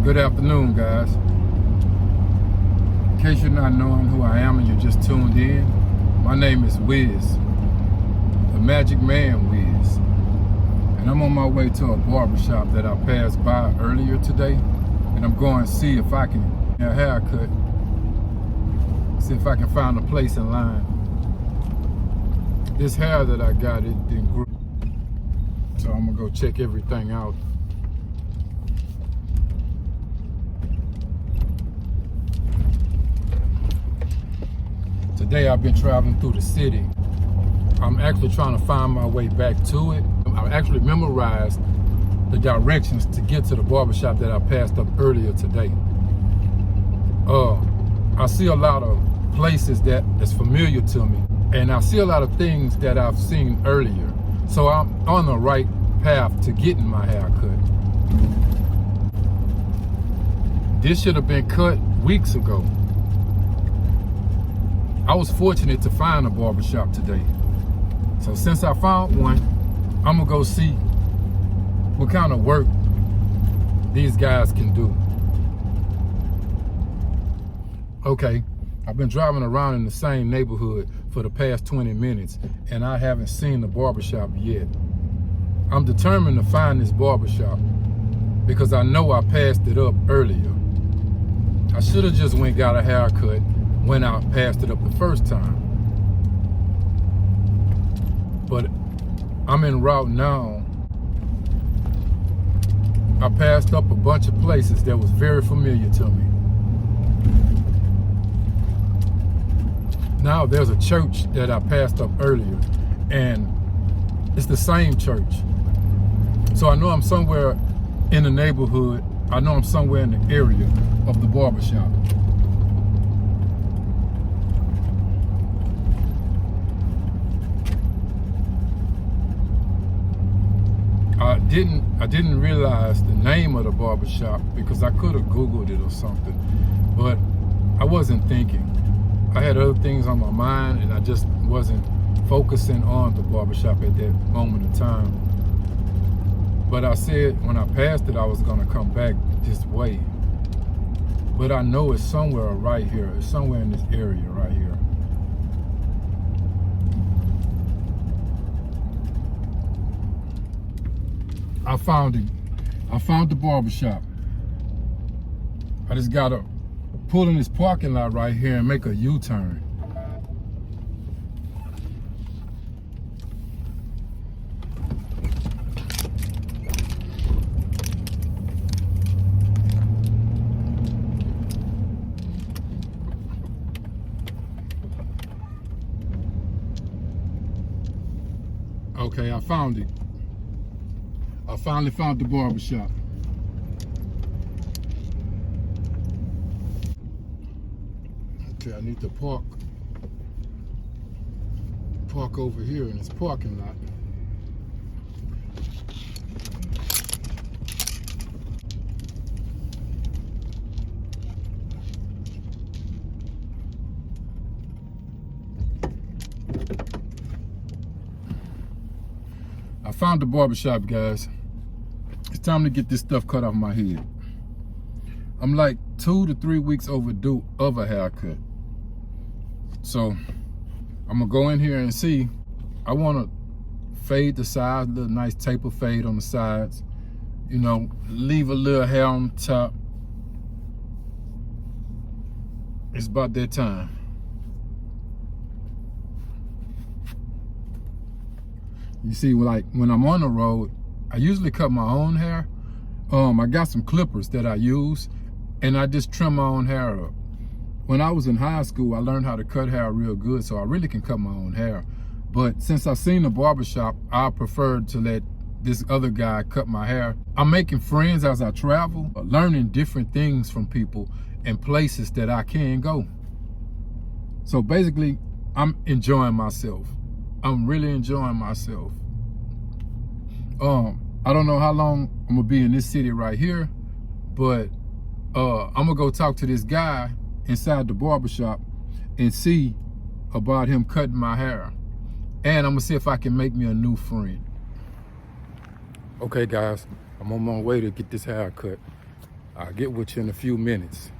Good afternoon, guys. In case you're not knowing who I am and you're just tuned in, my name is Wiz, the Magic Man Wiz. And I'm on my way to a barbershop that I passed by earlier today. And I'm going to see if I can get a haircut. See if I can find a place in line. This hair that I got, it didn't grow. So I'm gonna go check everything out. Today I've been traveling through the city. I'm actually trying to find my way back to it. I actually memorized the directions to get to the barbershop that I passed up earlier today. I see a lot of places that is familiar to me, and I see a lot of things that I've seen earlier. So I'm on the right path to getting my hair cut. This should have been cut weeks ago. I was fortunate to find a barbershop today. So since I found one, I'm gonna go see what kind of work these guys can do. Okay, I've been driving around in the same neighborhood for the past 20 minutes and I haven't seen the barbershop yet. I'm determined to find this barbershop because I know I passed it up earlier. I should have just went and got a haircut when I passed it up the first time. But I'm en route now. I passed up a bunch of places that was very familiar to me. Now there's a church that I passed up earlier, and it's the same church. So I know I'm somewhere in the neighborhood. I know I'm somewhere in the area of the barbershop. I didn't realize the name of the barbershop because I could have Googled it or something, but I wasn't thinking. I had other things on my mind and I just wasn't focusing on the barbershop at that moment of time. But I said when I passed it, I was gonna come back this way. But I know it's somewhere right here. It's somewhere in this area right here. I found it. I found the barbershop. I just gotta pull in this parking lot right here and make a U-turn. Okay, I found it. I finally found the barbershop. Okay, I need to park over here in this parking lot. I found the barbershop, guys. It's time to get this stuff cut off my head. I'm like 2 to 3 weeks overdue of a haircut. So I'm gonna go in here and see. I wanna fade the sides, a little nice taper fade on the sides. You know, leave a little hair on the top. It's about that time. You see, like when I'm on the road, I usually cut my own hair. I got some clippers that I use, and I just trim my own hair up. When I was in high school, I learned how to cut hair real good, so I really can cut my own hair. But since I've seen the barbershop, I preferred to let this other guy cut my hair. I'm making friends as I travel, learning different things from people and places that I can go. So basically, I'm enjoying myself. I'm really enjoying myself. I don't know how long I'm gonna be in this city right here, but I'm gonna go talk to this guy inside the barbershop and see about him cutting my hair. And I'm gonna see if I can make me a new friend. Okay guys, I'm on my way to get this haircut. I'll get with you in a few minutes.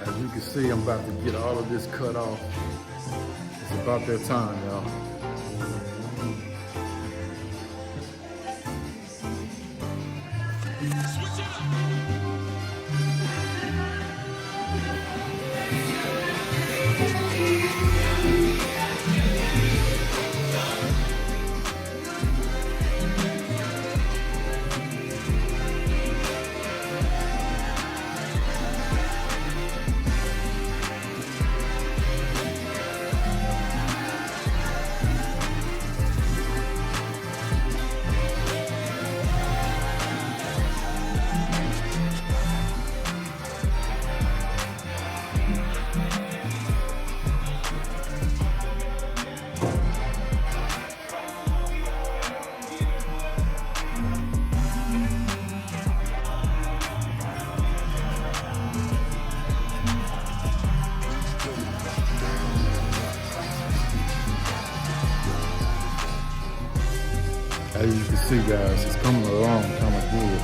As you can see, I'm about to get all of this cut off. It's about that time, y'all. As you can see, guys, it's coming along kind of good.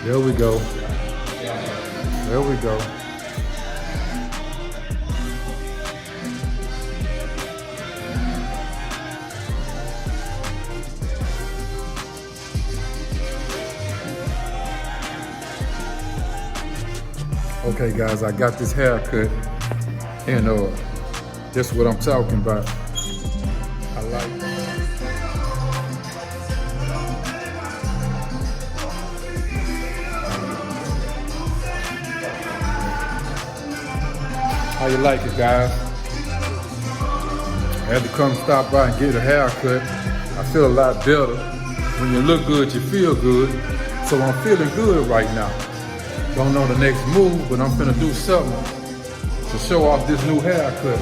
There we go. There we go. Okay, guys, I got this haircut, and that's what I'm talking about. I like it. How you like it, guys? I had to come stop by and get a haircut. I feel a lot better. When you look good, you feel good. So I'm feeling good right now. Don't know the next move, but I'm finna do something to show off this new haircut.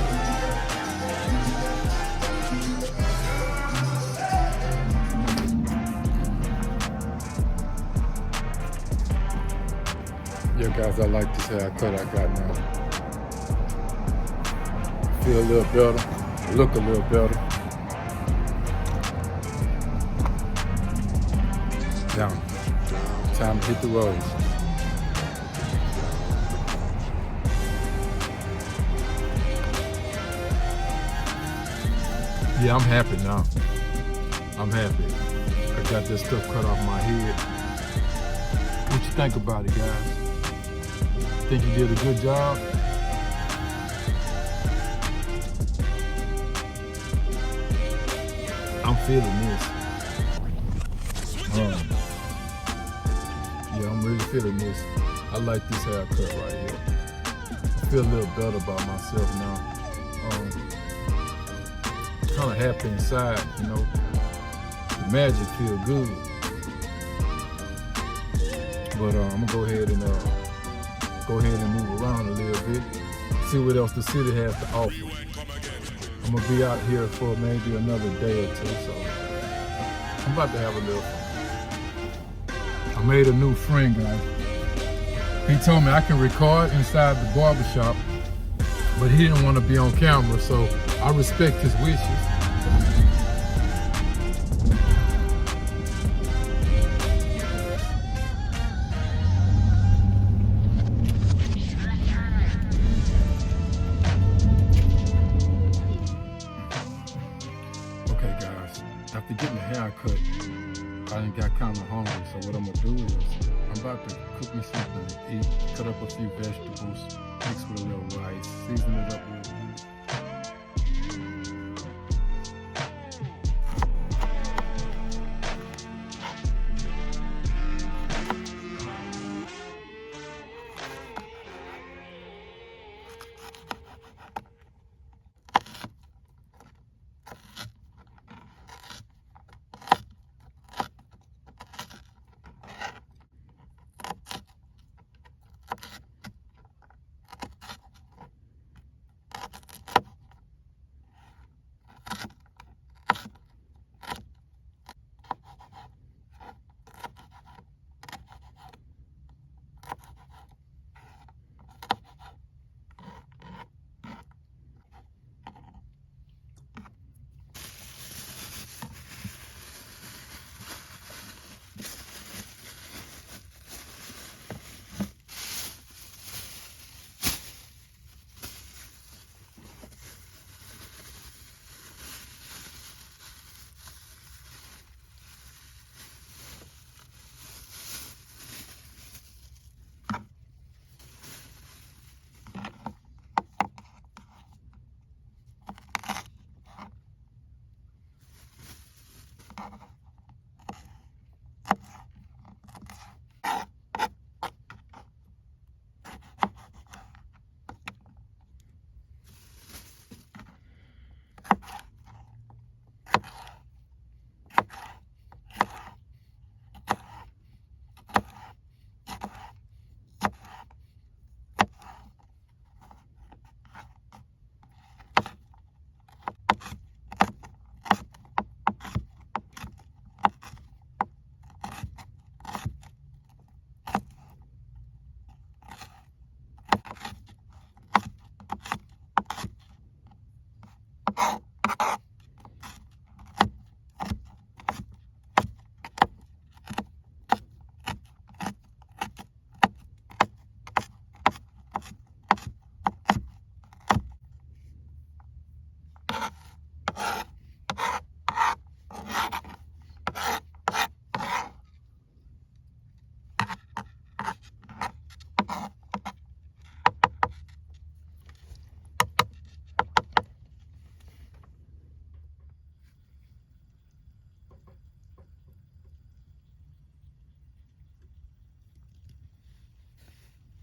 Yeah, guys, I like this haircut I got now. Feel a little better, look a little better. Now, time to hit the road. Yeah, I'm happy now. I'm happy. I got this stuff cut off my head. What you think about it, guys? Think you did a good job? I'm feeling this. Yeah, I'm really feeling this. I like this haircut right here. I feel a little better about myself now. Kind of happy inside, you know. The magic feel good. But I'm gonna go ahead and move around a little bit. See what else the city has to offer. I'm gonna be out here for maybe another day or two, so I'm about to have a little fun. I made a new friend, guys. He told me I can record inside the barbershop, but he didn't want to be on camera, so I respect his wishes. Okay guys, after getting a haircut, I done got kind of hungry, so what I'm gonna do is, I'm about to cook me something to eat, cut up a few vegetables, mix with a little rice, season it up real good.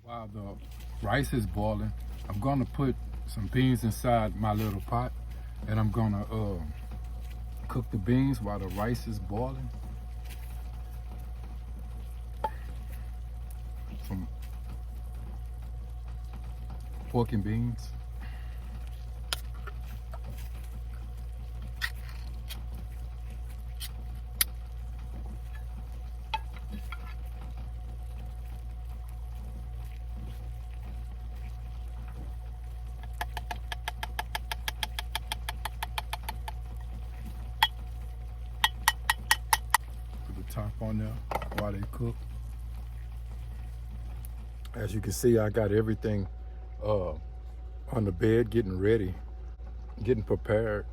While the rice is boiling, I'm gonna put some beans inside my little pot, and I'm gonna cook the beans while the rice is boiling. Some pork and beans. Top on there while they cook. As you can see, I got everything on the bed, getting ready, getting prepared.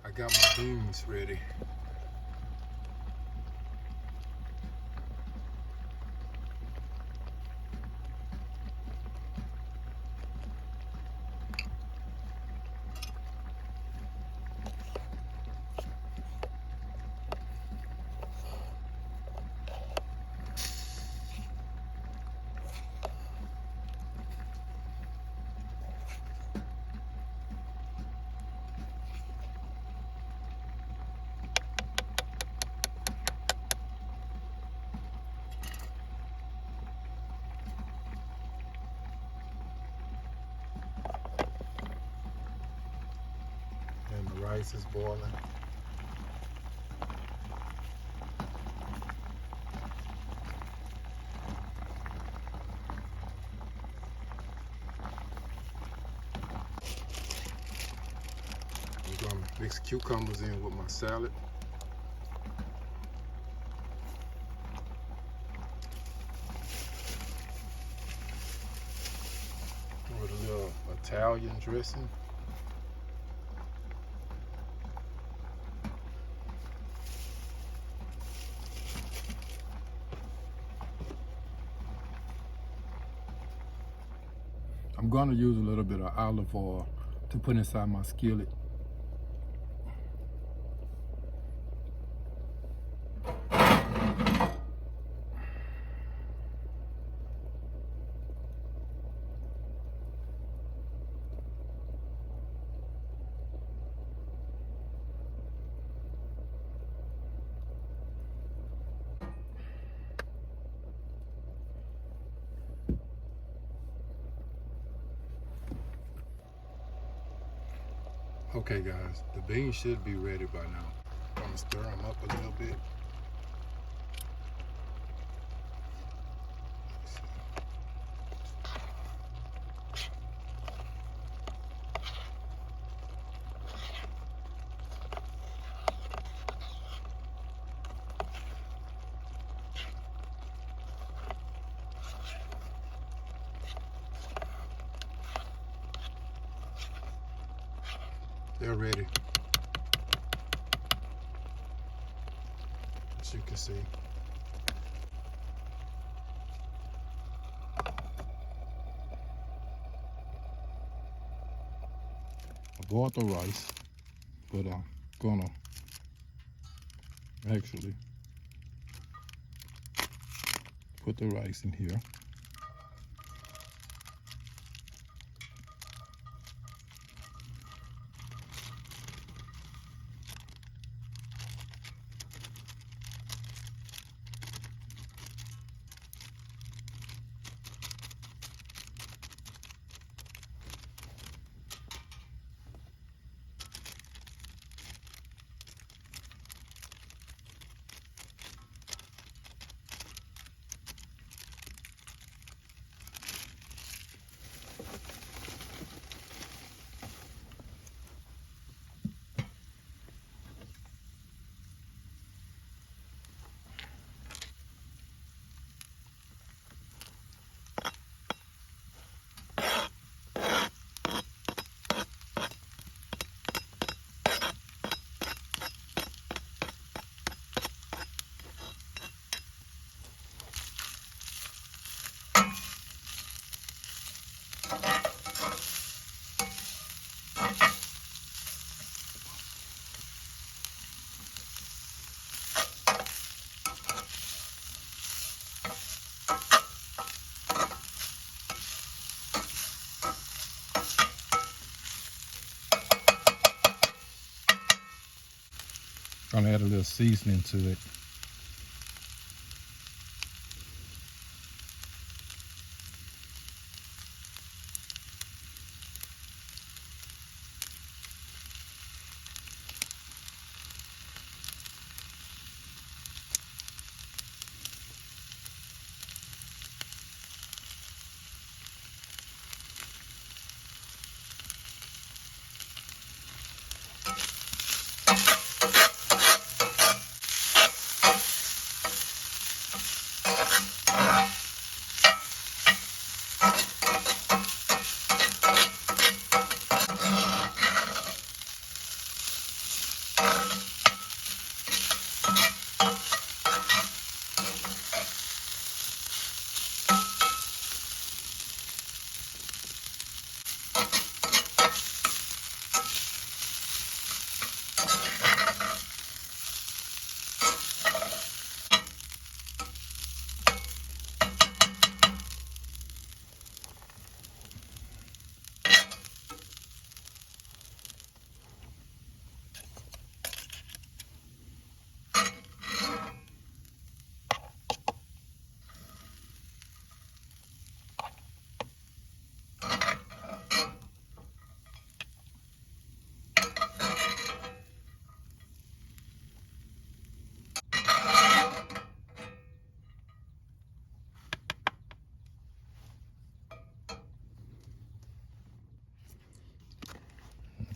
I got my beans ready. And the rice is boiling. I'm gonna mix cucumbers in with my salad. With a little Italian dressing. I'm gonna use a little bit of olive oil to put inside my skillet. Okay guys, the beans should be ready by now. I'm gonna stir them up a little bit. They're ready, as you can see. I bought the rice, but I'm gonna actually put the rice in here. Gonna add a little seasoning to it.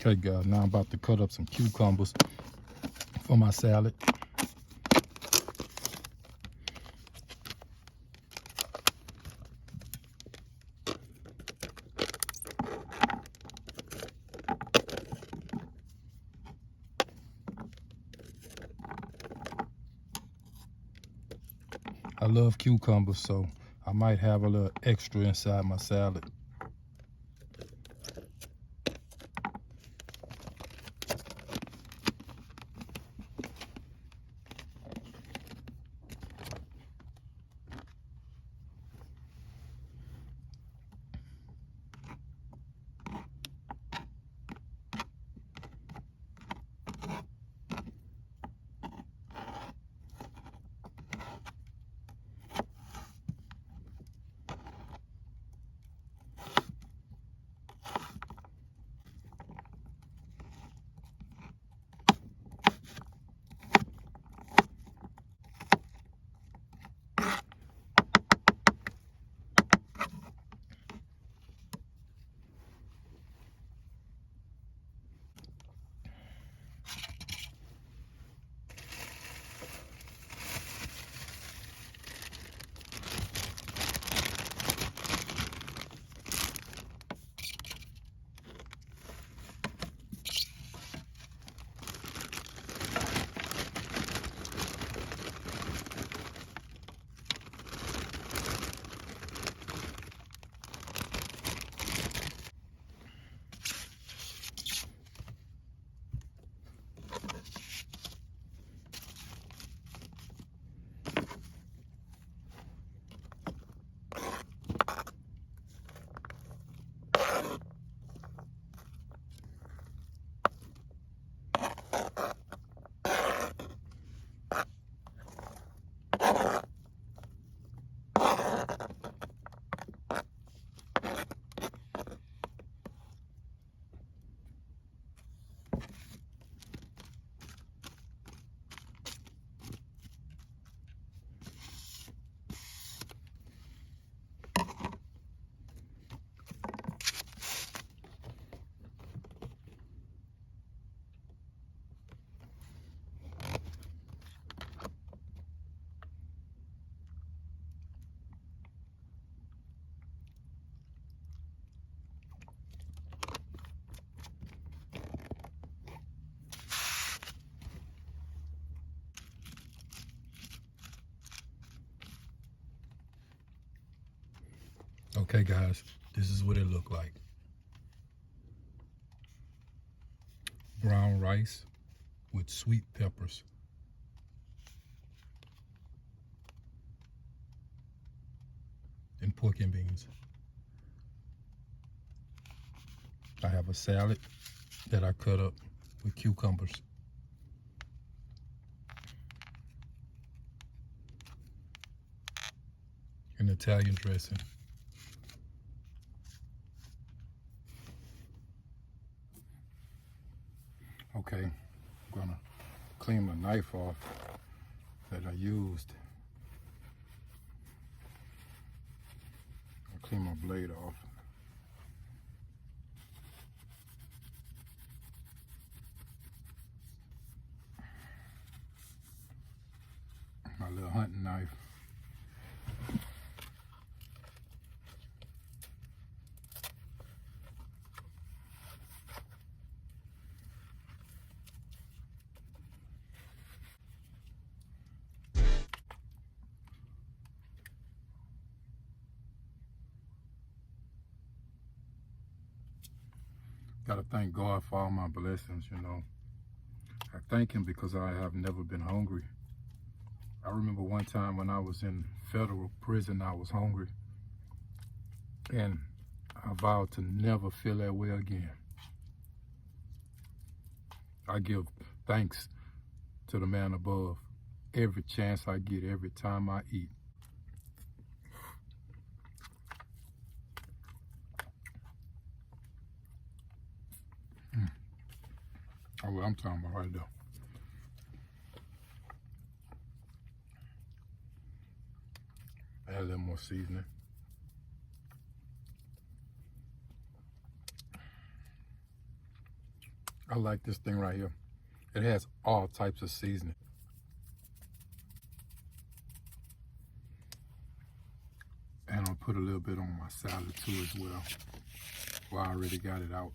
Okay guys, now I'm about to cut up some cucumbers for my salad. I love cucumbers, so I might have a little extra inside my salad. Okay guys, this is what it looked like. Brown rice with sweet peppers. And pork and beans. I have a salad that I cut up with cucumbers. An Italian dressing. Okay, I'm gonna clean my knife off that I used. I'll clean my blade off. My little hunting knife. Gotta thank God for all my blessings, you know. I thank him because I have never been hungry. I remember one time when I was in federal prison, I was hungry. And I vowed to never feel that way again. I give thanks to the man above every chance I get, every time I eat. Oh, what I'm talking about right there. Add a little more seasoning. I like this thing right here. It has all types of seasoning. And I'll put a little bit on my salad too as well. Well, I already got it out.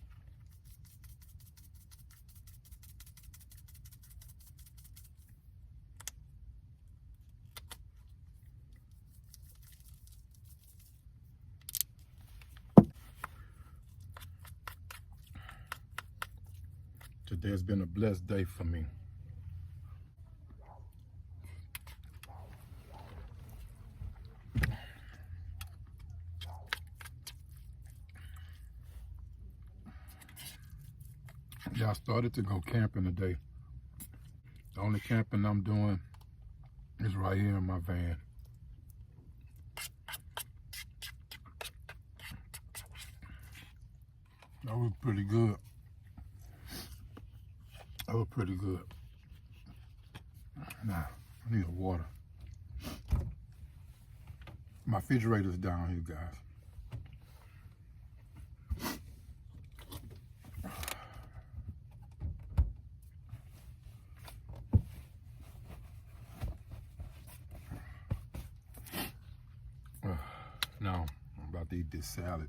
Today has been a blessed day for me. Yeah, I started to go camping today. The only camping I'm doing is right here in my van. That was pretty good. That was pretty good. Now, I need a water. My refrigerator's down here, guys. Now, I'm about to eat this salad.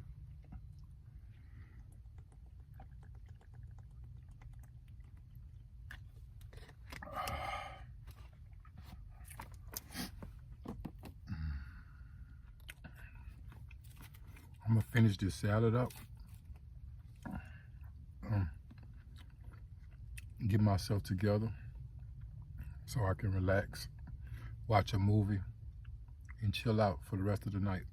I'm gonna finish this salad up. Get myself together so I can relax, watch a movie, and chill out for the rest of the night.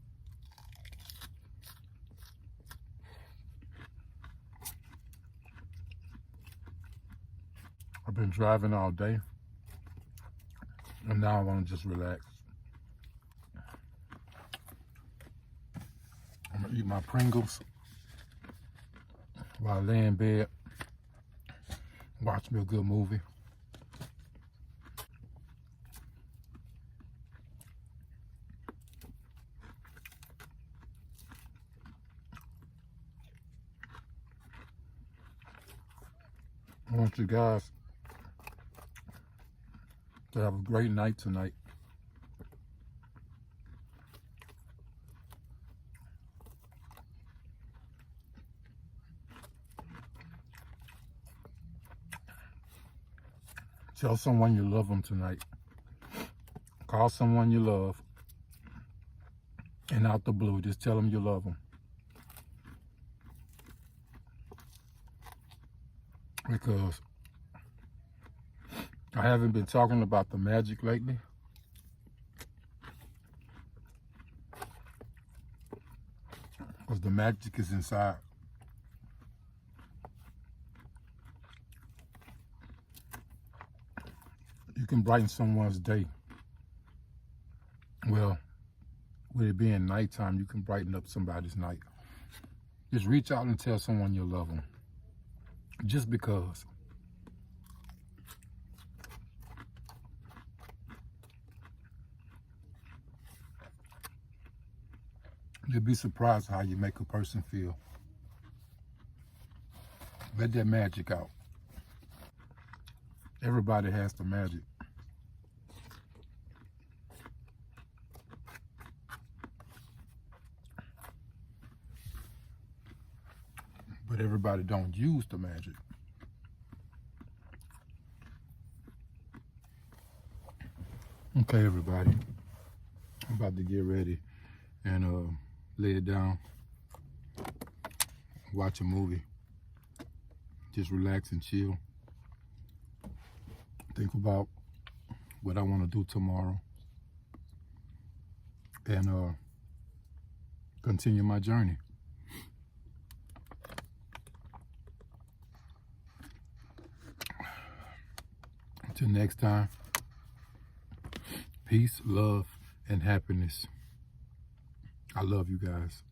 I've been driving all day, and now I want to just relax. I'm gonna eat my Pringles while I lay in bed, watch me a good movie. I want you guys to have a great night tonight. Tell someone you love them tonight. Call someone you love And out the blue, just tell them you love them. Because I haven't been talking about the magic lately. Because the magic is inside. You can brighten someone's day. Well, with it being nighttime, you can brighten up somebody's night. Just reach out and tell someone you love them. Just because. You'll be surprised how you make a person feel. Let that magic out. Everybody has the magic. But everybody don't use the magic. Okay, everybody. I'm about to get ready and lay it down, watch a movie, just relax and chill. Think about what I want to do tomorrow and continue my journey. Until next time, peace, love, and happiness. I love you guys.